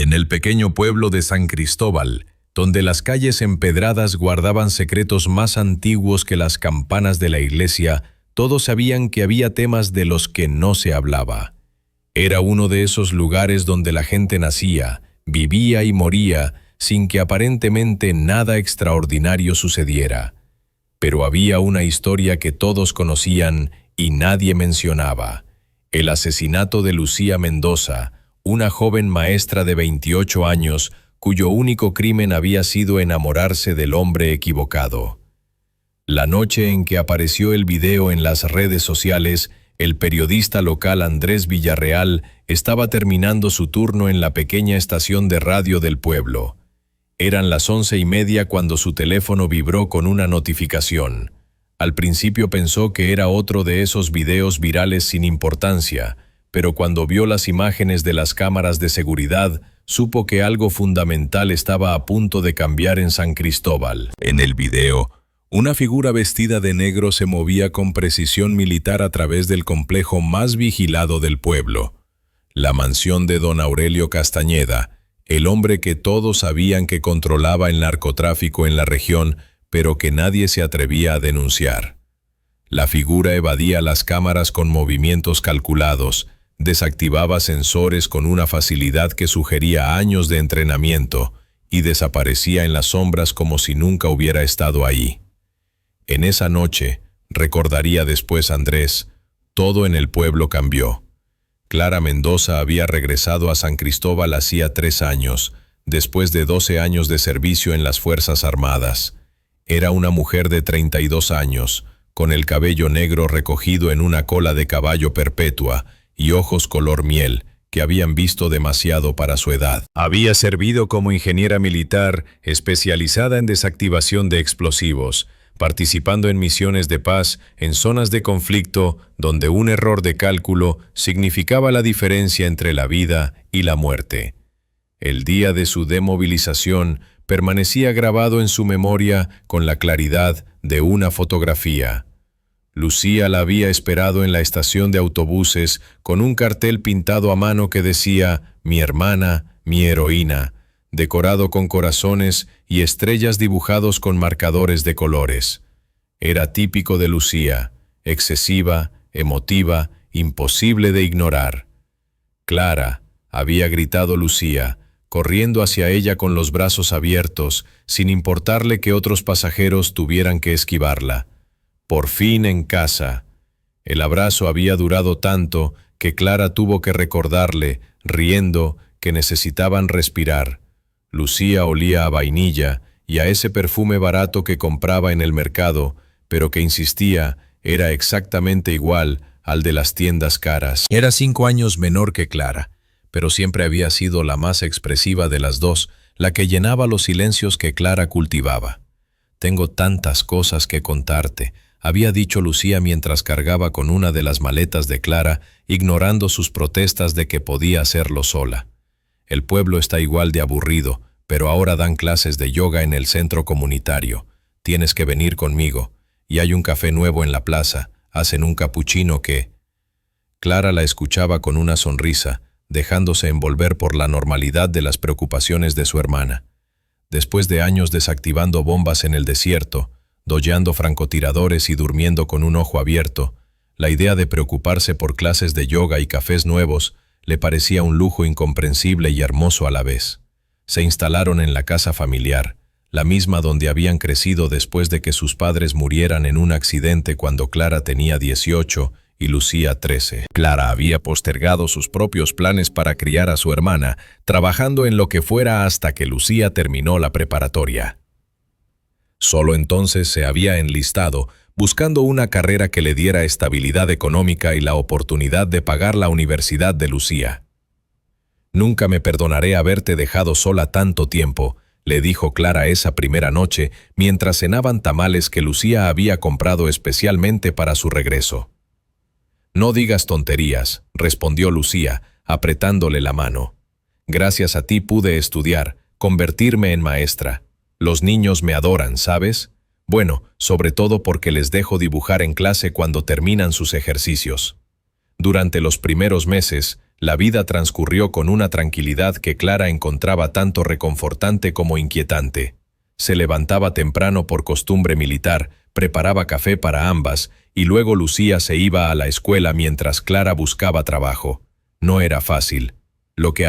En el pequeño pueblo de San Cristóbal, donde las calles empedradas guardaban secretos más antiguos que las campanas de la iglesia, todos sabían que había temas de los que no se hablaba. Era uno de esos lugares donde la gente nacía, vivía y moría, sin que aparentemente nada extraordinario sucediera. Pero había una historia que todos conocían y nadie mencionaba: el asesinato de Lucía Mendoza, una joven maestra de 28 años, cuyo único crimen había sido enamorarse del hombre equivocado. La noche en que apareció el video en las redes sociales, el periodista local Andrés Villarreal estaba terminando su turno en la pequeña estación de radio del pueblo. Eran las 11:30 cuando su teléfono vibró con una notificación. Al principio pensó que era otro de esos videos virales sin importancia, pero cuando vio las imágenes de las cámaras de seguridad, supo que algo fundamental estaba a punto de cambiar en San Cristóbal. En el video, una figura vestida de negro se movía con precisión militar a través del complejo más vigilado del pueblo, la mansión de don Aurelio Castañeda, el hombre que todos sabían que controlaba el narcotráfico en la región, pero que nadie se atrevía a denunciar. La figura evadía las cámaras con movimientos calculados, desactivaba sensores con una facilidad que sugería años de entrenamiento y desaparecía en las sombras como si nunca hubiera estado ahí. En esa noche, recordaría después Andrés, todo en el pueblo cambió. Clara Mendoza había regresado a San Cristóbal hacía 3 años, después de 12 años de servicio en las Fuerzas Armadas. Era una mujer de 32 años, con el cabello negro recogido en una cola de caballo perpetua y ojos color miel, que habían visto demasiado para su edad. Había servido como ingeniera militar especializada en desactivación de explosivos, participando en misiones de paz en zonas de conflicto donde un error de cálculo significaba la diferencia entre la vida y la muerte. El día de su demovilización permanecía grabado en su memoria con la claridad de una fotografía. Lucía la había esperado en la estación de autobuses con un cartel pintado a mano que decía «Mi hermana, mi heroína», decorado con corazones y estrellas dibujados con marcadores de colores. Era típico de Lucía, excesiva, emotiva, imposible de ignorar. «Clara», había gritado Lucía, corriendo hacia ella con los brazos abiertos, sin importarle que otros pasajeros tuvieran que esquivarla. Por fin en casa. El abrazo había durado tanto que Clara tuvo que recordarle, riendo, que necesitaban respirar. Lucía olía a vainilla y a ese perfume barato que compraba en el mercado, pero que insistía, era exactamente igual al de las tiendas caras. Era 5 años menor que Clara, pero siempre había sido la más expresiva de las dos, la que llenaba los silencios que Clara cultivaba. «Tengo tantas cosas que contarte», había dicho Lucía mientras cargaba con una de las maletas de Clara, ignorando sus protestas de que podía hacerlo sola. «El pueblo está igual de aburrido, pero ahora dan clases de yoga en el centro comunitario. Tienes que venir conmigo. Y hay un café nuevo en la plaza. Hacen un capuchino que...». Clara la escuchaba con una sonrisa, dejándose envolver por la normalidad de las preocupaciones de su hermana. Después de años desactivando bombas en el desierto, doyeando francotiradores y durmiendo con un ojo abierto, la idea de preocuparse por clases de yoga y cafés nuevos le parecía un lujo incomprensible y hermoso a la vez. Se instalaron en la casa familiar, la misma donde habían crecido después de que sus padres murieran en un accidente cuando Clara tenía 18 y Lucía 13. Clara había postergado sus propios planes para criar a su hermana, trabajando en lo que fuera hasta que Lucía terminó la preparatoria. Solo entonces se había enlistado, buscando una carrera que le diera estabilidad económica y la oportunidad de pagar la universidad de Lucía. «Nunca me perdonaré haberte dejado sola tanto tiempo», le dijo Clara esa primera noche mientras cenaban tamales que Lucía había comprado especialmente para su regreso. «No digas tonterías», respondió Lucía, apretándole la mano. «Gracias a ti pude estudiar, convertirme en maestra. Los niños me adoran, ¿sabes? Bueno, sobre todo porque les dejo dibujar en clase cuando terminan sus ejercicios. Durante los primeros meses, La vida transcurrió con una tranquilidad que Clara encontraba tanto reconfortante como inquietante. Se levantaba temprano por costumbre militar, preparaba café para ambas, y luego Lucía se iba a la escuela mientras Clara buscaba trabajo. No era fácil.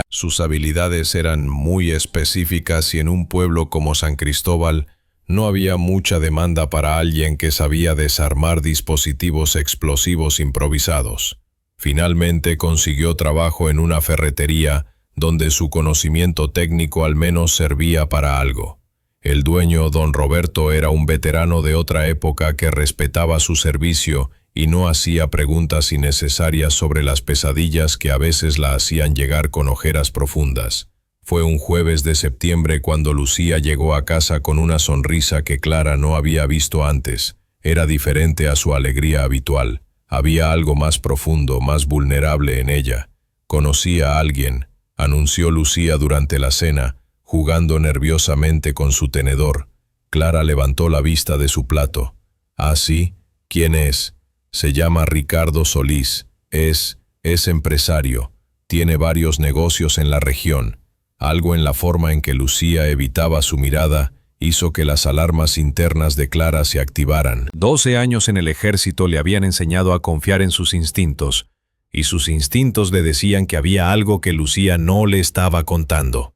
Sus habilidades eran muy específicas y en un pueblo como San Cristóbal no había mucha demanda para alguien que sabía desarmar dispositivos explosivos improvisados. Finalmente consiguió trabajo en una ferretería donde su conocimiento técnico al menos servía para algo. El dueño, don Roberto, era un veterano de otra época que respetaba su servicio y no hacía preguntas innecesarias sobre las pesadillas que a veces la hacían llegar con ojeras profundas. Fue un jueves de septiembre cuando Lucía llegó a casa con una sonrisa que Clara no había visto antes. Era diferente a su alegría habitual. Había algo más profundo, más vulnerable en ella. «Conocí a alguien», anunció Lucía durante la cena, jugando nerviosamente con su tenedor. Clara levantó la vista de su plato. «¿Ah, sí? ¿Quién es?» «Se llama Ricardo Solís. Es empresario. Tiene varios negocios en la región». Algo en la forma en que Lucía evitaba su mirada hizo que las alarmas internas de Clara se activaran. 12 años en el ejército le habían enseñado a confiar en sus instintos, y sus instintos le decían que había algo que Lucía no le estaba contando.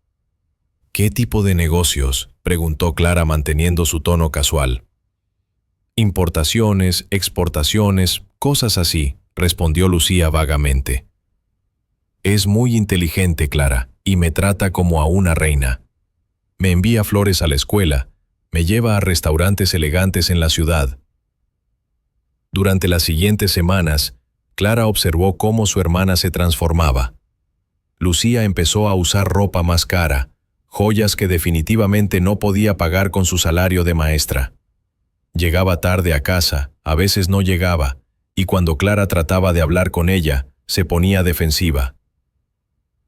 «¿Qué tipo de negocios?», preguntó Clara manteniendo su tono casual. «Importaciones, exportaciones, cosas así», respondió Lucía vagamente. «Es muy inteligente, Clara, y me trata como a una reina. Me envía flores a la escuela, me lleva a restaurantes elegantes en la ciudad». Durante las siguientes semanas, Clara observó cómo su hermana se transformaba. Lucía empezó a usar ropa más cara, joyas que definitivamente no podía pagar con su salario de maestra. Llegaba tarde a casa, a veces no llegaba, y cuando Clara trataba de hablar con ella, se ponía defensiva.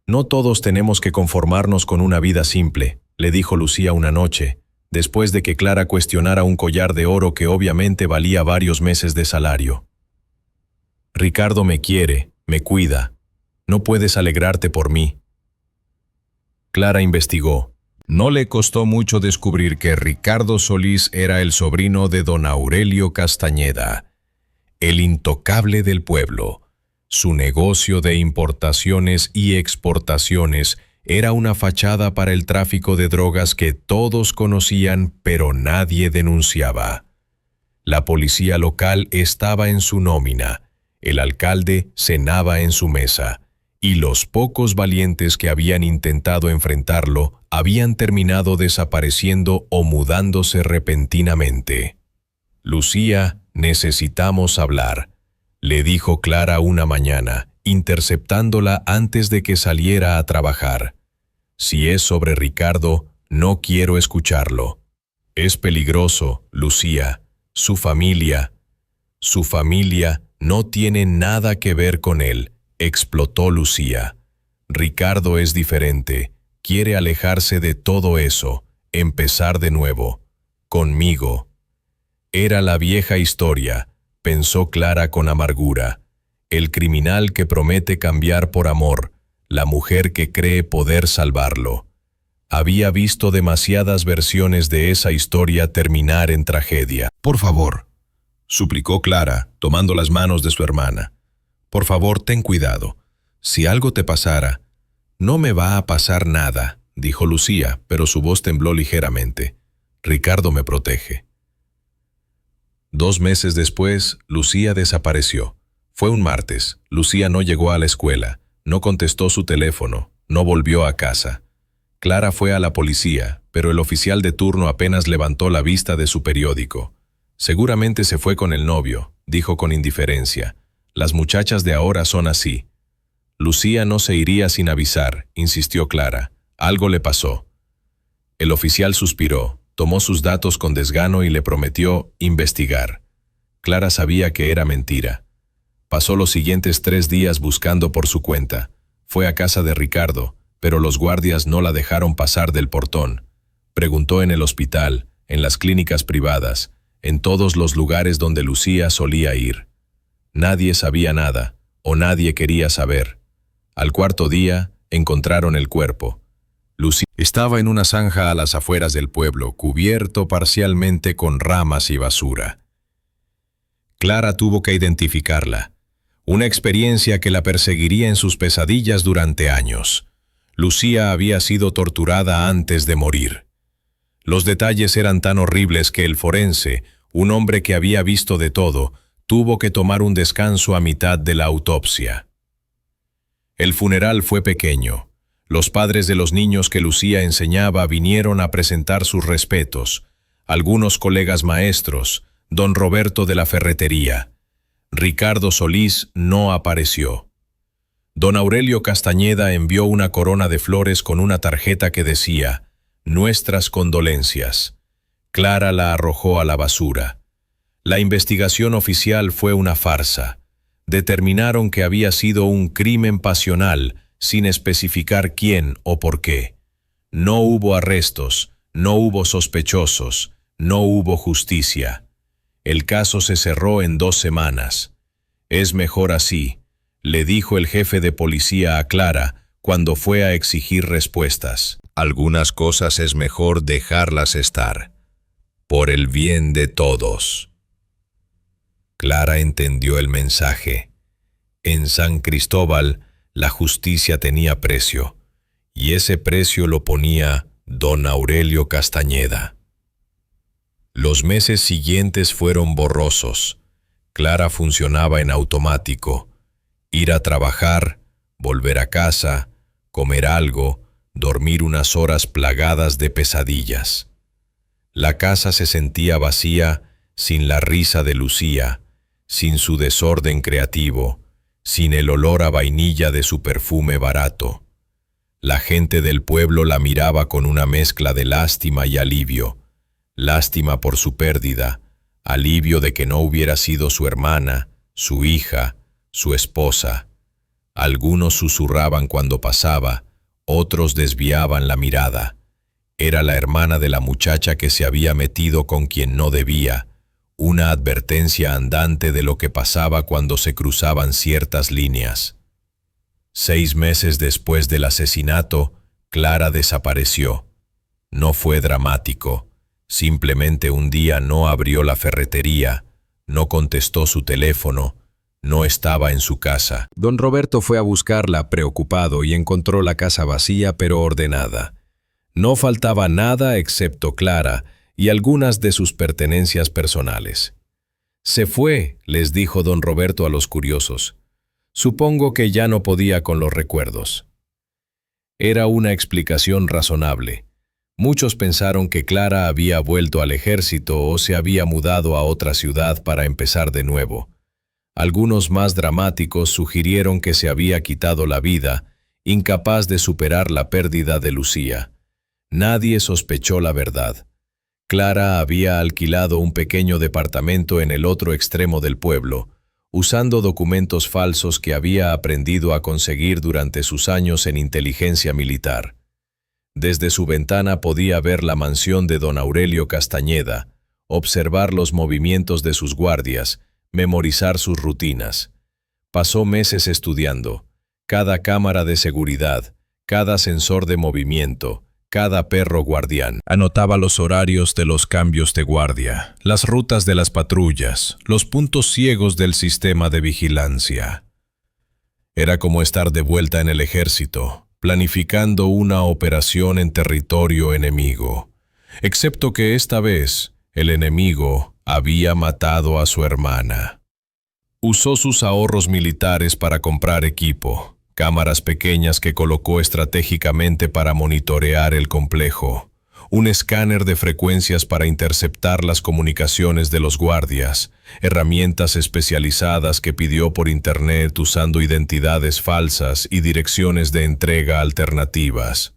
«No todos tenemos que conformarnos con una vida simple», le dijo Lucía una noche, después de que Clara cuestionara un collar de oro que obviamente valía varios meses de salario. «Ricardo me quiere, me cuida. No puedes alegrarte por mí». Clara investigó. No le costó mucho descubrir que Ricardo Solís era el sobrino de don Aurelio Castañeda, el intocable del pueblo. Su negocio de importaciones y exportaciones era una fachada para el tráfico de drogas que todos conocían, pero nadie denunciaba. La policía local estaba en su nómina, el alcalde cenaba en su mesa, y los pocos valientes que habían intentado enfrentarlo habían terminado desapareciendo o mudándose repentinamente. «Lucía, necesitamos hablar», le dijo Clara una mañana, interceptándola antes de que saliera a trabajar. «Si es sobre Ricardo, no quiero escucharlo. Es peligroso, Lucía. Su familia no tiene nada que ver con él», explotó Lucía. «Ricardo es diferente. Quiere alejarse de todo eso, empezar de nuevo. Conmigo». Era la vieja historia, pensó Clara con amargura. El criminal que promete cambiar por amor, la mujer que cree poder salvarlo. Había visto demasiadas versiones de esa historia terminar en tragedia. «Por favor», suplicó Clara, tomando las manos de su hermana. «Por favor, ten cuidado. Si algo te pasara». «No me va a pasar nada», dijo Lucía, pero su voz tembló ligeramente. «Ricardo me protege». 2 meses después, Lucía desapareció. Fue un martes. Lucía no llegó a la escuela, no contestó su teléfono, no volvió a casa. Clara fue a la policía, pero el oficial de turno apenas levantó la vista de su periódico. «Seguramente se fue con el novio», dijo con indiferencia. «Las muchachas de ahora son así». «Lucía no se iría sin avisar», insistió Clara. «Algo le pasó». El oficial suspiró, tomó sus datos con desgano y le prometió investigar. Clara sabía que era mentira. Pasó los siguientes 3 días buscando por su cuenta. Fue a casa de Ricardo, pero los guardias no la dejaron pasar del portón. Preguntó en el hospital, en las clínicas privadas, en todos los lugares donde Lucía solía ir. Nadie sabía nada, o nadie quería saber. Al cuarto día, encontraron el cuerpo. Lucía estaba en una zanja a las afueras del pueblo, cubierto parcialmente con ramas y basura. Clara tuvo que identificarla, una experiencia que la perseguiría en sus pesadillas durante años. Lucía había sido torturada antes de morir. Los detalles eran tan horribles que el forense, un hombre que había visto de todo, tuvo que tomar un descanso a mitad de la autopsia. El funeral fue pequeño. Los padres de los niños que Lucía enseñaba vinieron a presentar sus respetos. Algunos colegas maestros, don Roberto de la ferretería. Ricardo Solís no apareció. Don Aurelio Castañeda envió una corona de flores con una tarjeta que decía: «Nuestras condolencias». Clara la arrojó a la basura. La investigación oficial fue una farsa. Determinaron que había sido un crimen pasional, sin especificar quién o por qué. No hubo arrestos, no hubo sospechosos, no hubo justicia. El caso se cerró en 2 semanas. «Es mejor así», le dijo el jefe de policía a Clara cuando fue a exigir respuestas. «Algunas cosas es mejor dejarlas estar, por el bien de todos». Clara entendió el mensaje. En San Cristóbal, la justicia tenía precio, y ese precio lo ponía don Aurelio Castañeda. Los meses siguientes fueron borrosos. Clara funcionaba en automático. Ir a trabajar, volver a casa, comer algo, dormir unas horas plagadas de pesadillas. La casa se sentía vacía, sin la risa de Lucía, sin su desorden creativo, sin el olor a vainilla de su perfume barato. La gente del pueblo la miraba con una mezcla de lástima y alivio. Lástima por su pérdida, alivio de que no hubiera sido su hermana, su hija, su esposa. Algunos susurraban cuando pasaba, otros desviaban la mirada. Era la hermana de la muchacha que se había metido con quien no debía, una advertencia andante de lo que pasaba cuando se cruzaban ciertas líneas. 6 meses después del asesinato, Clara desapareció. No fue dramático. Simplemente un día no abrió la ferretería, no contestó su teléfono, no estaba en su casa. Don Roberto fue a buscarla preocupado y encontró la casa vacía pero ordenada. No faltaba nada excepto Clara y algunas de sus pertenencias personales. «Se fue», les dijo don Roberto a los curiosos. «Supongo que ya no podía con los recuerdos». Era una explicación razonable. Muchos pensaron que Clara había vuelto al ejército o se había mudado a otra ciudad para empezar de nuevo. Algunos más dramáticos sugirieron que se había quitado la vida, incapaz de superar la pérdida de Lucía. Nadie sospechó la verdad. Clara había alquilado un pequeño departamento en el otro extremo del pueblo, usando documentos falsos que había aprendido a conseguir durante sus años en inteligencia militar. Desde su ventana podía ver la mansión de don Aurelio Castañeda, observar los movimientos de sus guardias, memorizar sus rutinas. Pasó meses estudiando cada cámara de seguridad, cada sensor de movimiento, cada perro guardián. Anotaba los horarios de los cambios de guardia, las rutas de las patrullas, los puntos ciegos del sistema de vigilancia. Era como estar de vuelta en el ejército, planificando una operación en territorio enemigo, excepto que esta vez el enemigo había matado a su hermana. Usó sus ahorros militares para comprar equipo, cámaras pequeñas que colocó estratégicamente para monitorear el complejo, un escáner de frecuencias para interceptar las comunicaciones de los guardias, herramientas especializadas que pidió por internet usando identidades falsas y direcciones de entrega alternativas.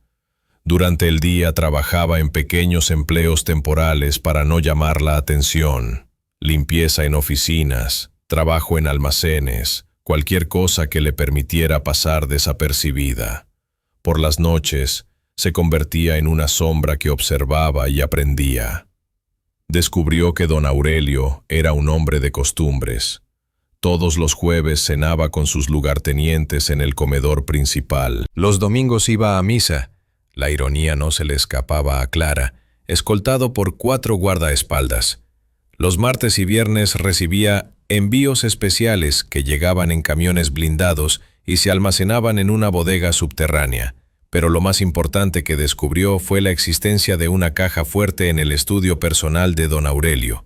Durante el día trabajaba en pequeños empleos temporales para no llamar la atención, limpieza en oficinas, trabajo en almacenes, cualquier cosa que le permitiera pasar desapercibida. Por las noches, se convertía en una sombra que observaba y aprendía. Descubrió que don Aurelio era un hombre de costumbres. Todos los jueves cenaba con sus lugartenientes en el comedor principal. Los domingos iba a misa. La ironía no se le escapaba a Clara, escoltado por 4 guardaespaldas. Los martes y viernes recibía envíos especiales que llegaban en camiones blindados y se almacenaban en una bodega subterránea. Pero lo más importante que descubrió fue la existencia de una caja fuerte en el estudio personal de don Aurelio.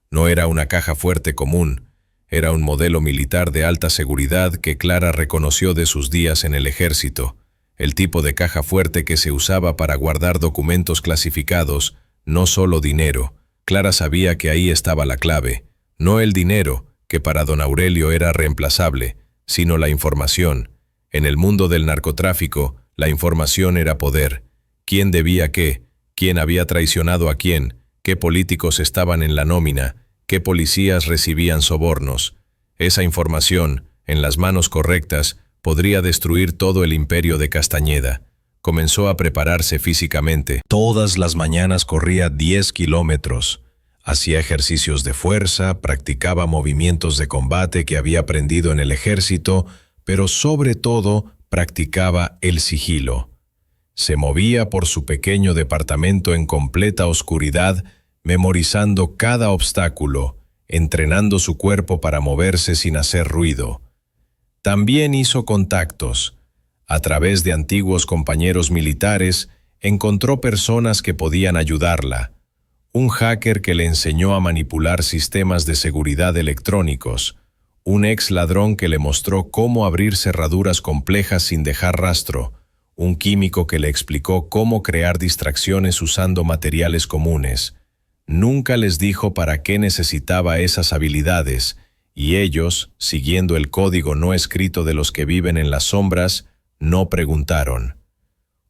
No era una caja fuerte común, era un modelo militar de alta seguridad que Clara reconoció de sus días en el ejército, el tipo de caja fuerte que se usaba para guardar documentos clasificados, no solo dinero. Clara sabía que ahí estaba la clave, no el dinero, que para don Aurelio era reemplazable, sino la información. En el mundo del narcotráfico, la información era poder. ¿Quién debía qué? ¿Quién había traicionado a quién? ¿Qué políticos estaban en la nómina? ¿Qué policías recibían sobornos? Esa información, en las manos correctas, podría destruir todo el imperio de Castañeda. Comenzó a prepararse físicamente. Todas las mañanas corría 10 kilómetros. Hacía ejercicios de fuerza, practicaba movimientos de combate que había aprendido en el ejército, pero sobre todo practicaba el sigilo. Se movía por su pequeño departamento en completa oscuridad, memorizando cada obstáculo, entrenando su cuerpo para moverse sin hacer ruido. También hizo contactos. A través de antiguos compañeros militares, encontró personas que podían ayudarla. Un hacker que le enseñó a manipular sistemas de seguridad electrónicos. Un ex ladrón que le mostró cómo abrir cerraduras complejas sin dejar rastro. Un químico que le explicó cómo crear distracciones usando materiales comunes. Nunca les dijo para qué necesitaba esas habilidades, y ellos, siguiendo el código no escrito de los que viven en las sombras, no preguntaron.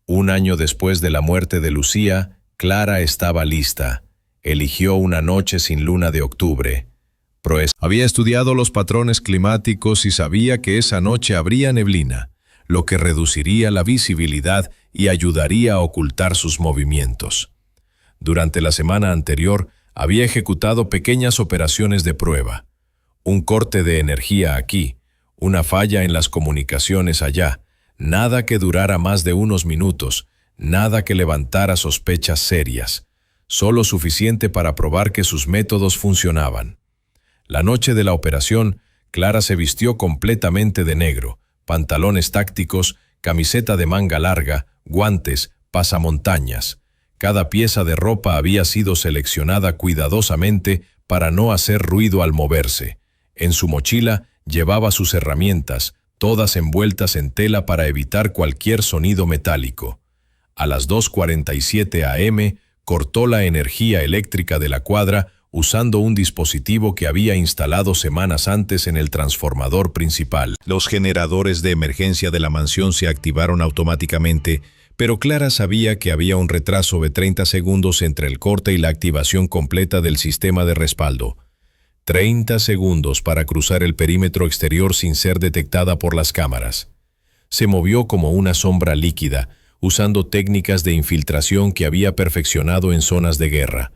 Un año después de la muerte de Lucía, Clara estaba lista. Eligió una noche sin luna de octubre. Había estudiado los patrones climáticos y sabía que esa noche habría neblina, lo que reduciría la visibilidad y ayudaría a ocultar sus movimientos. Durante la semana anterior, había ejecutado pequeñas operaciones de prueba. Un corte de energía aquí, una falla en las comunicaciones allá, nada que durara más de unos minutos, nada que levantara sospechas serias, solo suficiente para probar que sus métodos funcionaban. La noche de la operación, Clara se vistió completamente de negro, pantalones tácticos, camiseta de manga larga, guantes, pasamontañas. Cada pieza de ropa había sido seleccionada cuidadosamente para no hacer ruido al moverse. En su mochila llevaba sus herramientas, todas envueltas en tela para evitar cualquier sonido metálico. A las 2:47 am, cortó la energía eléctrica de la cuadra usando un dispositivo que había instalado semanas antes en el transformador principal. Los generadores de emergencia de la mansión se activaron automáticamente, pero Clara sabía que había un retraso de 30 segundos entre el corte y la activación completa del sistema de respaldo. 30 segundos para cruzar el perímetro exterior sin ser detectada por las cámaras. Se movió como una sombra líquida, usando técnicas de infiltración que había perfeccionado en zonas de guerra.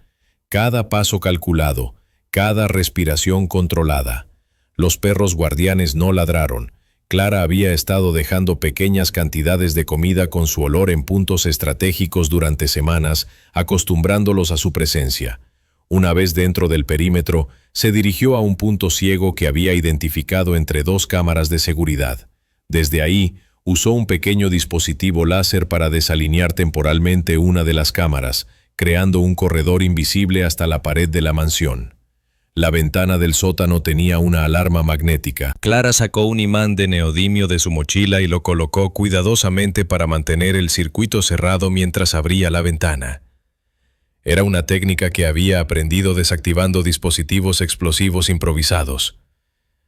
Cada paso calculado, cada respiración controlada. Los perros guardianes no ladraron. Clara había estado dejando pequeñas cantidades de comida con su olor en puntos estratégicos durante semanas, acostumbrándolos a su presencia. Una vez dentro del perímetro, se dirigió a un punto ciego que había identificado entre 2 cámaras de seguridad. Desde ahí, usó un pequeño dispositivo láser para desalinear temporalmente una de las cámaras, creando un corredor invisible hasta la pared de la mansión. La ventana del sótano tenía una alarma magnética. Clara sacó un imán de neodimio de su mochila y lo colocó cuidadosamente para mantener el circuito cerrado mientras abría la ventana. Era una técnica que había aprendido desactivando dispositivos explosivos improvisados.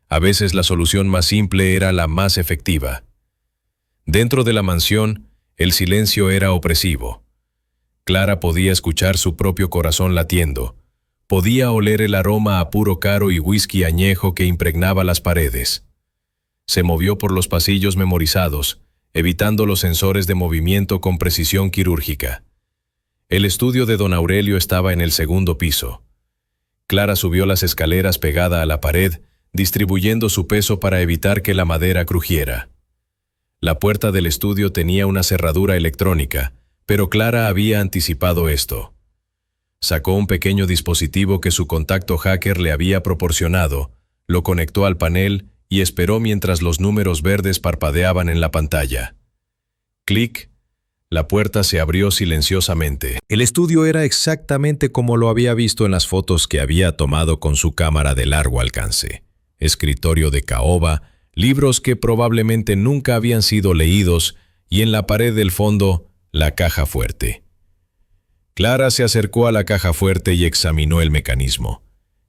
A veces la solución más simple era la más efectiva. Dentro de la mansión, el silencio era opresivo. Clara podía escuchar su propio corazón latiendo. Podía oler el aroma a puro caro y whisky añejo que impregnaba las paredes. Se movió por los pasillos memorizados, evitando los sensores de movimiento con precisión quirúrgica. El estudio de don Aurelio estaba en el 2.º piso. Clara subió las escaleras pegada a la pared, distribuyendo su peso para evitar que la madera crujiera. La puerta del estudio tenía una cerradura electrónica, pero Clara había anticipado esto. Sacó un pequeño dispositivo que su contacto hacker le había proporcionado, lo conectó al panel y esperó mientras los números verdes parpadeaban en la pantalla. Clic. La puerta se abrió silenciosamente. El estudio era exactamente como lo había visto en las fotos que había tomado con su cámara de largo alcance. Escritorio de caoba, libros que probablemente nunca habían sido leídos y en la pared del fondo, la caja fuerte. Clara se acercó a la caja fuerte y examinó el mecanismo.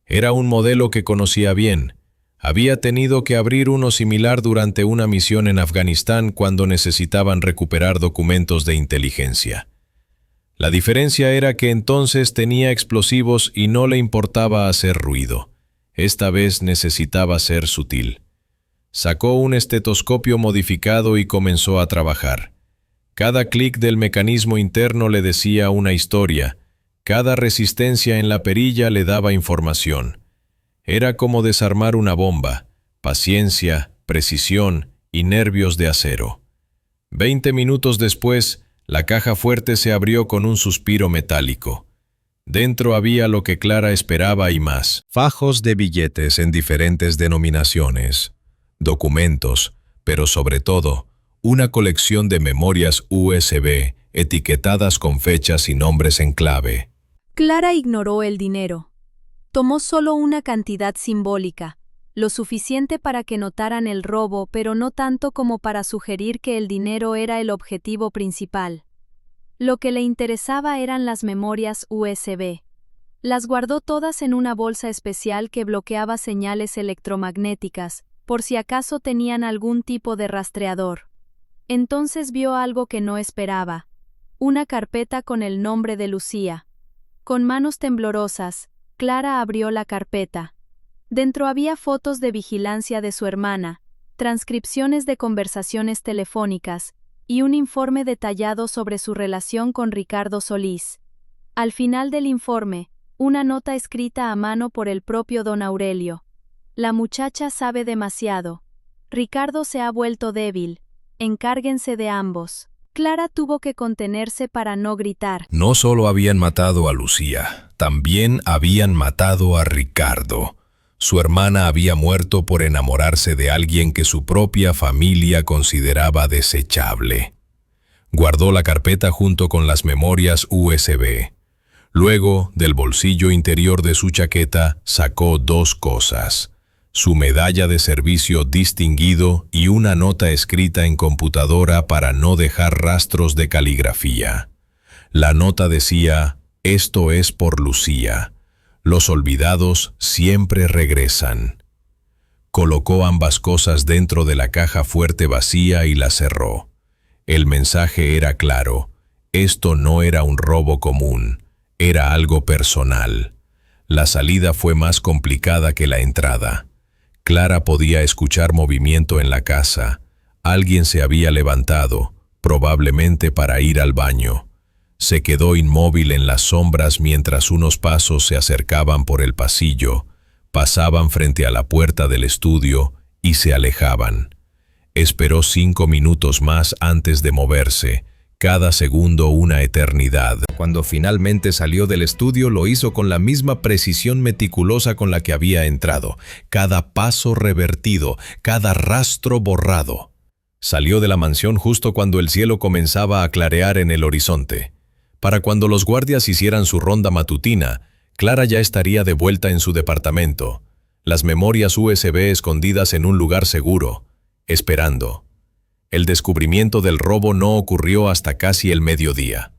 Era un modelo que conocía bien. Había tenido que abrir uno similar durante una misión en Afganistán cuando necesitaban recuperar documentos de inteligencia. La diferencia era que entonces tenía explosivos y no le importaba hacer ruido. Esta vez necesitaba ser sutil. Sacó un estetoscopio modificado y comenzó a trabajar. Cada clic del mecanismo interno le decía una historia. Cada resistencia en la perilla le daba información. Era como desarmar una bomba, paciencia, precisión y nervios de acero. 20 minutos después, la caja fuerte se abrió con un suspiro metálico. Dentro había lo que Clara esperaba y más. Fajos de billetes en diferentes denominaciones, documentos, pero sobre todo, una colección de memorias USB etiquetadas con fechas y nombres en clave. Clara ignoró el dinero. Tomó solo una cantidad simbólica, lo suficiente para que notaran el robo, pero no tanto como para sugerir que el dinero era el objetivo principal. Lo que le interesaba eran las memorias USB. Las guardó todas en una bolsa especial que bloqueaba señales electromagnéticas, por si acaso tenían algún tipo de rastreador. Entonces vio algo que no esperaba. Una carpeta con el nombre de Lucía. Con manos temblorosas, Clara abrió la carpeta. Dentro había fotos de vigilancia de su hermana, transcripciones de conversaciones telefónicas y un informe detallado sobre su relación con Ricardo Solís. Al final del informe, una nota escrita a mano por el propio don Aurelio. La muchacha sabe demasiado. Ricardo se ha vuelto débil. Encárguense de ambos. Clara tuvo que contenerse para no gritar. No solo habían matado a Lucía, también habían matado a Ricardo. Su hermana había muerto por enamorarse de alguien que su propia familia consideraba desechable. Guardó la carpeta junto con las memorias USB. Luego, del bolsillo interior de su chaqueta, sacó dos cosas: su medalla de servicio distinguido y una nota escrita en computadora para no dejar rastros de caligrafía. La nota decía: «Esto es por Lucía. Los olvidados siempre regresan». Colocó ambas cosas dentro de la caja fuerte vacía y la cerró. El mensaje era claro: esto no era un robo común, era algo personal. La salida fue más complicada que la entrada. Clara podía escuchar movimiento en la casa. Alguien se había levantado, probablemente para ir al baño. Se quedó inmóvil en las sombras mientras unos pasos se acercaban por el pasillo, pasaban frente a la puerta del estudio y se alejaban. Esperó 5 minutos más antes de moverse, cada segundo una eternidad. Cuando finalmente salió del estudio, lo hizo con la misma precisión meticulosa con la que había entrado, cada paso revertido, cada rastro borrado. Salió de la mansión justo cuando el cielo comenzaba a clarear en el horizonte. Para cuando los guardias hicieran su ronda matutina, Clara ya estaría de vuelta en su departamento, las memorias USB escondidas en un lugar seguro, esperando. El descubrimiento del robo no ocurrió hasta casi el mediodía.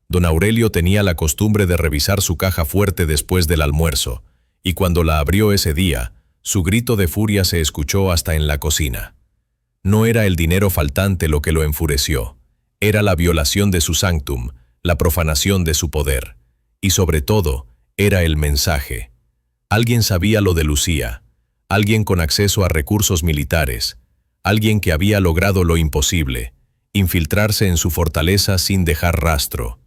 Don Aurelio tenía la costumbre de revisar su caja fuerte después del almuerzo, y cuando la abrió ese día, su grito de furia se escuchó hasta en la cocina. No era el dinero faltante lo que lo enfureció, era la violación de su sanctum, la profanación de su poder, y sobre todo, era el mensaje. Alguien sabía lo de Lucía, alguien con acceso a recursos militares, alguien que había logrado lo imposible, infiltrarse en su fortaleza sin dejar rastro.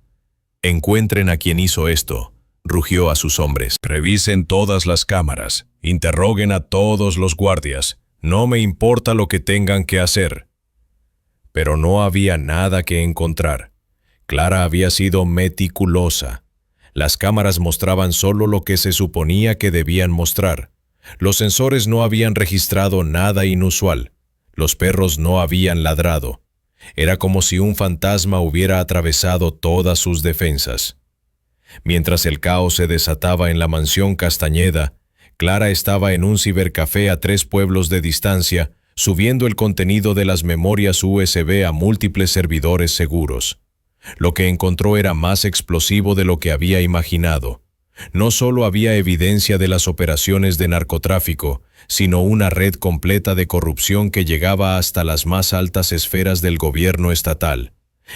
«Encuentren a quien hizo esto», rugió a sus hombres. «Revisen todas las cámaras. Interroguen a todos los guardias. No me importa lo que tengan que hacer. Pero no había nada que encontrar. Clara había sido meticulosa. Las cámaras mostraban solo lo que se suponía que debían mostrar. Los sensores no habían registrado nada inusual. Los perros no habían ladrado. Era como si un fantasma hubiera atravesado todas sus defensas. Mientras el caos se desataba en la mansión Castañeda, Clara estaba en un cibercafé a 3 pueblos de distancia, subiendo el contenido de las memorias USB a múltiples servidores seguros. Lo que encontró era más explosivo de lo que había imaginado. No solo había evidencia de las operaciones de narcotráfico, sino una red completa de corrupción que llegaba hasta las más altas esferas del gobierno estatal.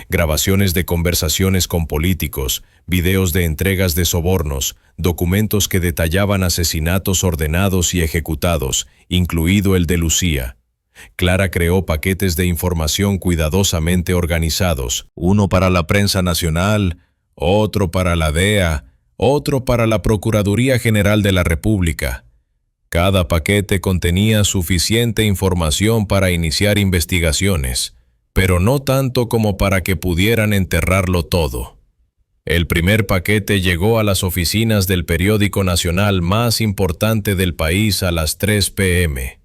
Grabaciones de conversaciones con políticos, videos de entregas de sobornos, documentos que detallaban asesinatos ordenados y ejecutados, incluido el de Lucía. Clara creó paquetes de información cuidadosamente organizados, uno para la prensa nacional, otro para la DEA, otro para la Procuraduría General de la República. Cada paquete contenía suficiente información para iniciar investigaciones, pero no tanto como para que pudieran enterrarlo todo. El primer paquete llegó a las oficinas del periódico nacional más importante del país a las 3 p.m.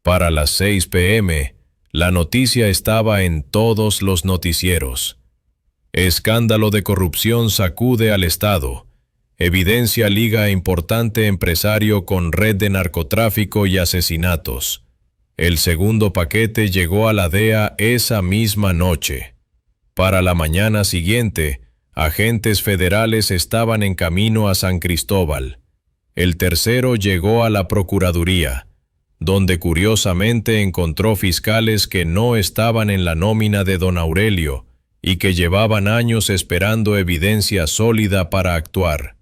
Para las 6 p.m., la noticia estaba en todos los noticieros. Escándalo de corrupción sacude al Estado. Evidencia liga a importante empresario con red de narcotráfico y asesinatos. El segundo paquete llegó a la DEA esa misma noche. Para la mañana siguiente, agentes federales estaban en camino a San Cristóbal. El tercero llegó a la Procuraduría, donde curiosamente encontró fiscales que no estaban en la nómina de don Aurelio y que llevaban años esperando evidencia sólida para actuar.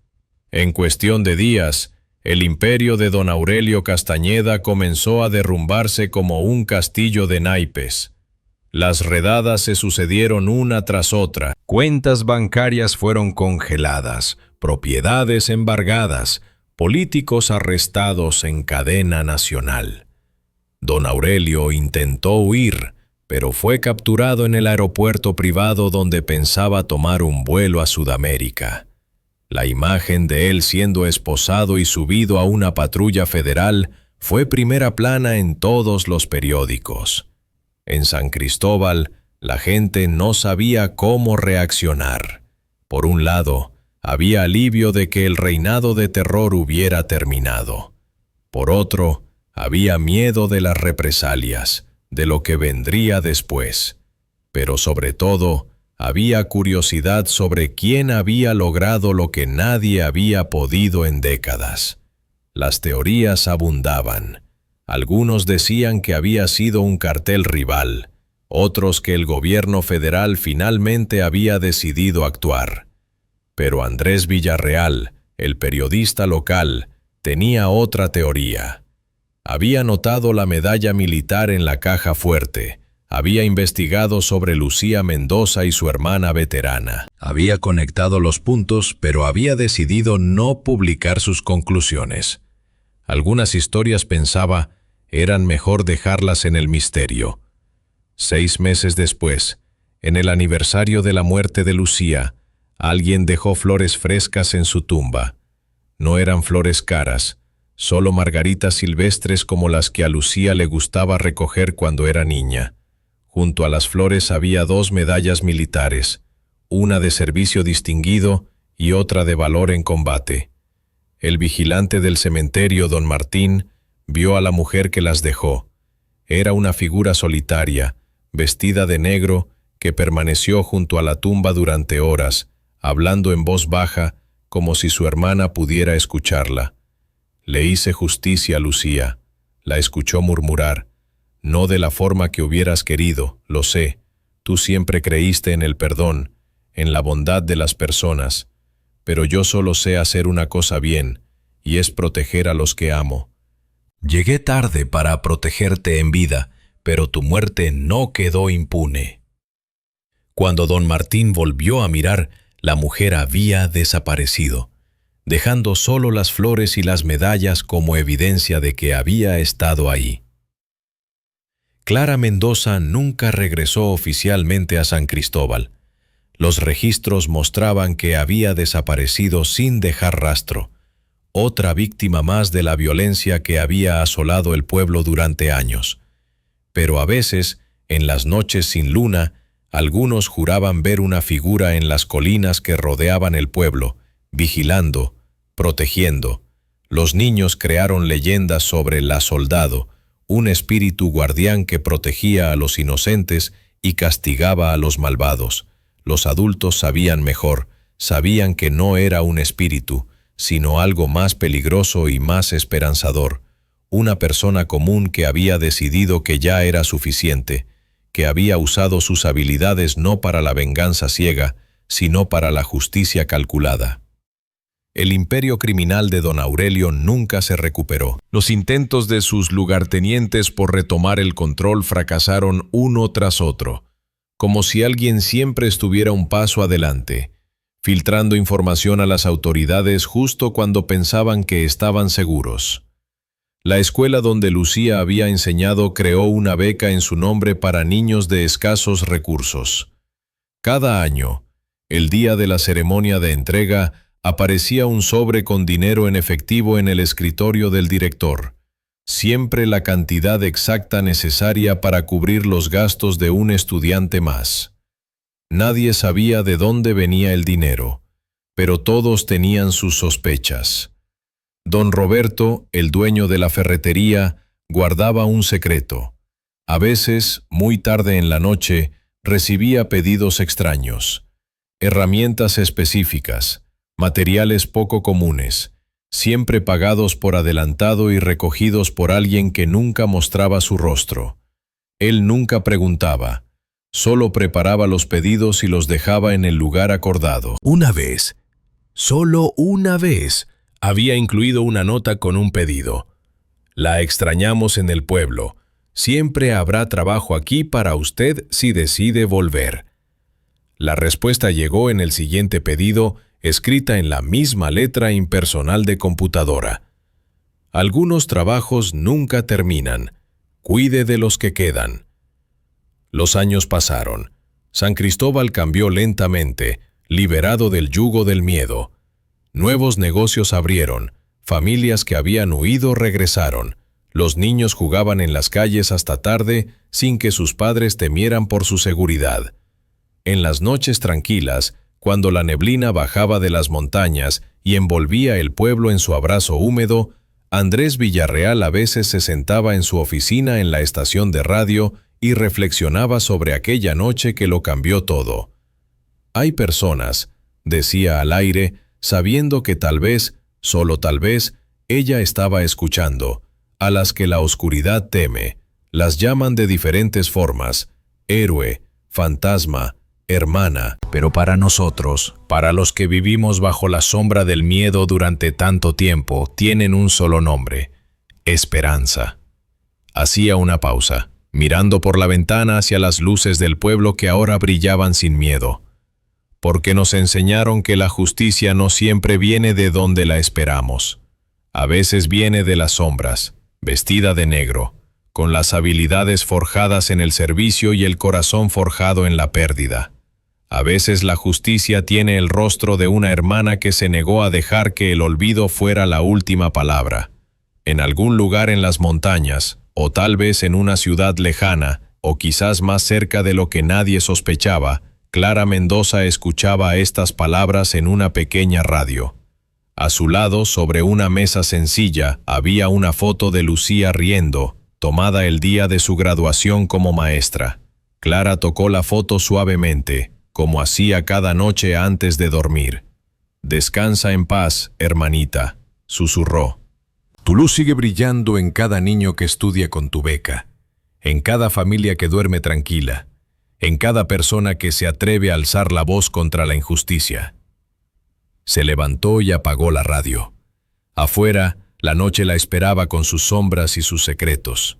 En cuestión de días, el imperio de don Aurelio Castañeda comenzó a derrumbarse como un castillo de naipes. Las redadas se sucedieron una tras otra. Cuentas bancarias fueron congeladas, propiedades embargadas, políticos arrestados en cadena nacional. Don Aurelio intentó huir, pero fue capturado en el aeropuerto privado donde pensaba tomar un vuelo a Sudamérica. La imagen de él siendo esposado y subido a una patrulla federal fue primera plana en todos los periódicos. En San Cristóbal, la gente no sabía cómo reaccionar. Por un lado, había alivio de que el reinado de terror hubiera terminado. Por otro, había miedo de las represalias, de lo que vendría después. Pero sobre todo, había curiosidad sobre quién había logrado lo que nadie había podido en décadas. Las teorías abundaban. Algunos decían que había sido un cartel rival, otros que el gobierno federal finalmente había decidido actuar. Pero Andrés Villarreal, el periodista local, tenía otra teoría. Había notado la medalla militar en la caja fuerte, había investigado sobre Lucía Mendoza y su hermana veterana. Había conectado los puntos, pero había decidido no publicar sus conclusiones. Algunas historias, pensaba, eran mejor dejarlas en el misterio. 6 meses después, en el aniversario de la muerte de Lucía, alguien dejó flores frescas en su tumba. No eran flores caras, solo margaritas silvestres como las que a Lucía le gustaba recoger cuando era niña. Junto a las flores había 2 medallas militares, una de servicio distinguido y otra de valor en combate. El vigilante del cementerio, don Martín, vio a la mujer que las dejó. Era una figura solitaria, vestida de negro, que permaneció junto a la tumba durante horas, hablando en voz baja, como si su hermana pudiera escucharla. Le hice justicia a Lucía. La escuchó murmurar: «No de la forma que hubieras querido, lo sé. Tú siempre creíste en el perdón, en la bondad de las personas. Pero yo solo sé hacer una cosa bien, y es proteger a los que amo. Llegué tarde para protegerte en vida, pero tu muerte no quedó impune». Cuando don Martín volvió a mirar, la mujer había desaparecido. dejando solo las flores y las medallas como evidencia de que había estado ahí. Clara Mendoza nunca regresó oficialmente a San Cristóbal. Los registros mostraban que había desaparecido sin dejar rastro, otra víctima más de la violencia que había asolado el pueblo durante años. Pero a veces, en las noches sin luna, algunos juraban ver una figura en las colinas que rodeaban el pueblo, vigilando, protegiendo. Los niños crearon leyendas sobre la Soldado, un espíritu guardián que protegía a los inocentes y castigaba a los malvados. Los adultos sabían mejor, sabían que no era un espíritu, sino algo más peligroso y más esperanzador, una persona común que había decidido que ya era suficiente, que había usado sus habilidades no para la venganza ciega, sino para la justicia calculada. El imperio criminal de don Aurelio nunca se recuperó. Los intentos de sus lugartenientes por retomar el control fracasaron uno tras otro, como si alguien siempre estuviera un paso adelante, filtrando información a las autoridades justo cuando pensaban que estaban seguros. La escuela donde Lucía había enseñado creó una beca en su nombre para niños de escasos recursos. Cada año, el día de la ceremonia de entrega, aparecía un sobre con dinero en efectivo en el escritorio del director, siempre la cantidad exacta necesaria para cubrir los gastos de un estudiante más. Nadie sabía de dónde venía el dinero, pero todos tenían sus sospechas. Don Roberto, el dueño de la ferretería, guardaba un secreto. A veces, muy tarde en la noche, recibía pedidos extraños, herramientas específicas, materiales poco comunes, siempre pagados por adelantado y recogidos por alguien que nunca mostraba su rostro. Él nunca preguntaba, solo preparaba los pedidos y los dejaba en el lugar acordado. Una vez, solo una vez, había incluido una nota con un pedido. La extrañamos en el pueblo. Siempre habrá trabajo aquí para usted si decide volver. La respuesta llegó en el siguiente pedido, escrita en la misma letra impersonal de computadora. Algunos trabajos nunca terminan. Cuide de los que quedan. Los años pasaron. San Cristóbal cambió lentamente, liberado del yugo del miedo. Nuevos negocios abrieron, familias que habían huido regresaron. Los niños jugaban en las calles hasta tarde sin que sus padres temieran por su seguridad. En las noches tranquilas, cuando la neblina bajaba de las montañas y envolvía el pueblo en su abrazo húmedo, Andrés Villarreal a veces se sentaba en su oficina en la estación de radio y reflexionaba sobre aquella noche que lo cambió todo. Hay personas, decía al aire, sabiendo que tal vez, solo tal vez, ella estaba escuchando, a las que la oscuridad teme, las llaman de diferentes formas, héroe, fantasma, hermana, pero para nosotros, para los que vivimos bajo la sombra del miedo durante tanto tiempo, tienen un solo nombre: esperanza. Hacía una pausa, mirando por la ventana hacia las luces del pueblo que ahora brillaban sin miedo. Porque nos enseñaron que la justicia no siempre viene de donde la esperamos. A veces viene de las sombras, vestida de negro, con las habilidades forjadas en el servicio y el corazón forjado en la pérdida. A veces la justicia tiene el rostro de una hermana que se negó a dejar que el olvido fuera la última palabra. En algún lugar en las montañas, o tal vez en una ciudad lejana, o quizás más cerca de lo que nadie sospechaba, Clara Mendoza escuchaba estas palabras en una pequeña radio. A su lado, sobre una mesa sencilla, había una foto de Lucía riendo, tomada el día de su graduación como maestra. Clara tocó la foto suavemente, como hacía cada noche antes de dormir. «Descansa en paz, hermanita», susurró. «Tu luz sigue brillando en cada niño que estudia con tu beca, en cada familia que duerme tranquila, en cada persona que se atreve a alzar la voz contra la injusticia». Se levantó y apagó la radio. Afuera, la noche la esperaba con sus sombras y sus secretos.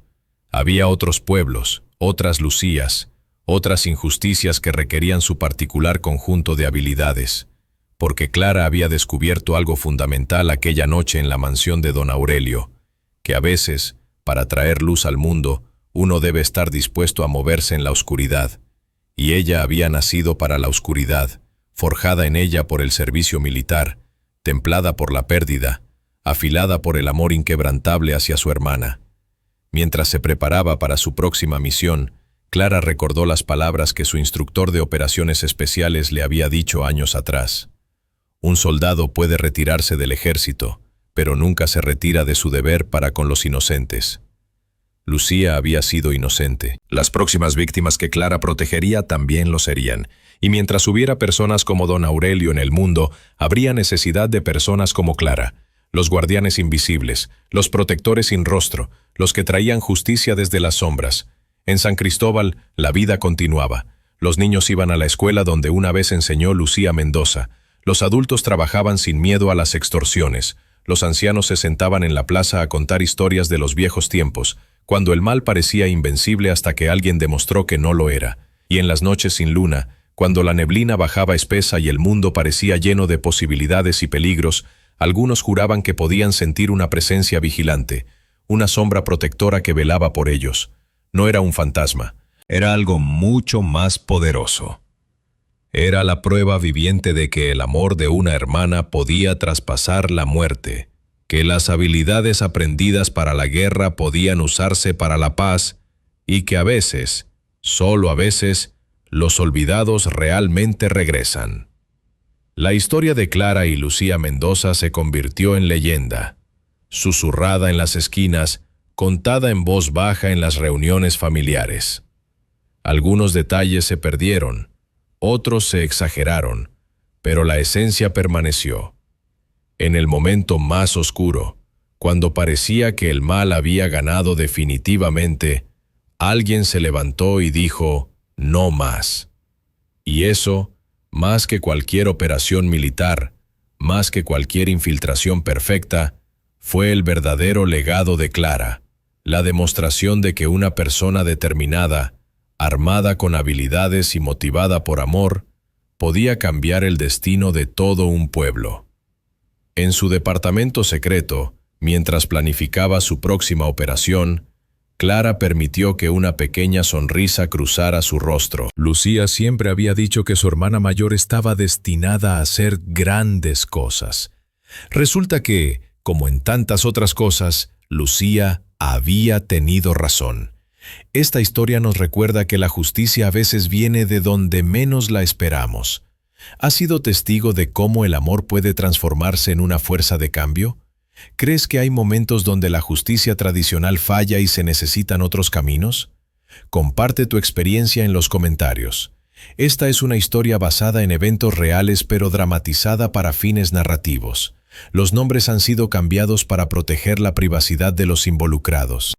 Había otros pueblos, otras Lucías, otras injusticias que requerían su particular conjunto de habilidades. porque Clara había descubierto algo fundamental aquella noche en la mansión de don Aurelio, que a veces, para traer luz al mundo, uno debe estar dispuesto a moverse en la oscuridad, y ella había nacido para la oscuridad, forjada en ella por el servicio militar, templada por la pérdida, afilada por el amor inquebrantable hacia su hermana. Mientras se preparaba para su próxima misión, Clara recordó las palabras que su instructor de operaciones especiales le había dicho años atrás. Un soldado puede retirarse del ejército, pero nunca se retira de su deber para con los inocentes. Lucía había sido inocente. Las próximas víctimas que Clara protegería también lo serían, y mientras hubiera personas como don Aurelio en el mundo, habría necesidad de personas como Clara, los guardianes invisibles, los protectores sin rostro, los que traían justicia desde las sombras. En San Cristóbal, la vida continuaba. Los niños iban a la escuela donde una vez enseñó Lucía Mendoza. Los adultos trabajaban sin miedo a las extorsiones. Los ancianos se sentaban en la plaza a contar historias de los viejos tiempos, cuando el mal parecía invencible hasta que alguien demostró que no lo era. Y en las noches sin luna, cuando la neblina bajaba espesa y el mundo parecía lleno de posibilidades y peligros, algunos juraban que podían sentir una presencia vigilante, una sombra protectora que velaba por ellos. No era un fantasma, era algo mucho más poderoso. Era la prueba viviente de que el amor de una hermana podía traspasar la muerte, que las habilidades aprendidas para la guerra podían usarse para la paz y que a veces, solo a veces, los olvidados realmente regresan. La historia de Clara y Lucía Mendoza se convirtió en leyenda, susurrada en las esquinas, contada en voz baja en las reuniones familiares. Algunos detalles se perdieron, otros se exageraron, pero la esencia permaneció. En el momento más oscuro, cuando parecía que el mal había ganado definitivamente, alguien se levantó y dijo, no más. Y eso, más que cualquier operación militar, más que cualquier infiltración perfecta, fue el verdadero legado de Clara, la demostración de que una persona determinada, armada con habilidades y motivada por amor, podía cambiar el destino de todo un pueblo. En su departamento secreto, mientras planificaba su próxima operación, Clara permitió que una pequeña sonrisa cruzara su rostro. Lucía siempre había dicho que su hermana mayor estaba destinada a hacer grandes cosas. Resulta que, como en tantas otras cosas, Lucía había tenido razón. Esta historia nos recuerda que la justicia a veces viene de donde menos la esperamos. ¿Has sido testigo de cómo el amor puede transformarse en una fuerza de cambio? ¿Crees que hay momentos donde la justicia tradicional falla y se necesitan otros caminos? Comparte tu experiencia en los comentarios. Esta es una historia basada en eventos reales pero dramatizada para fines narrativos. Los nombres han sido cambiados para proteger la privacidad de los involucrados.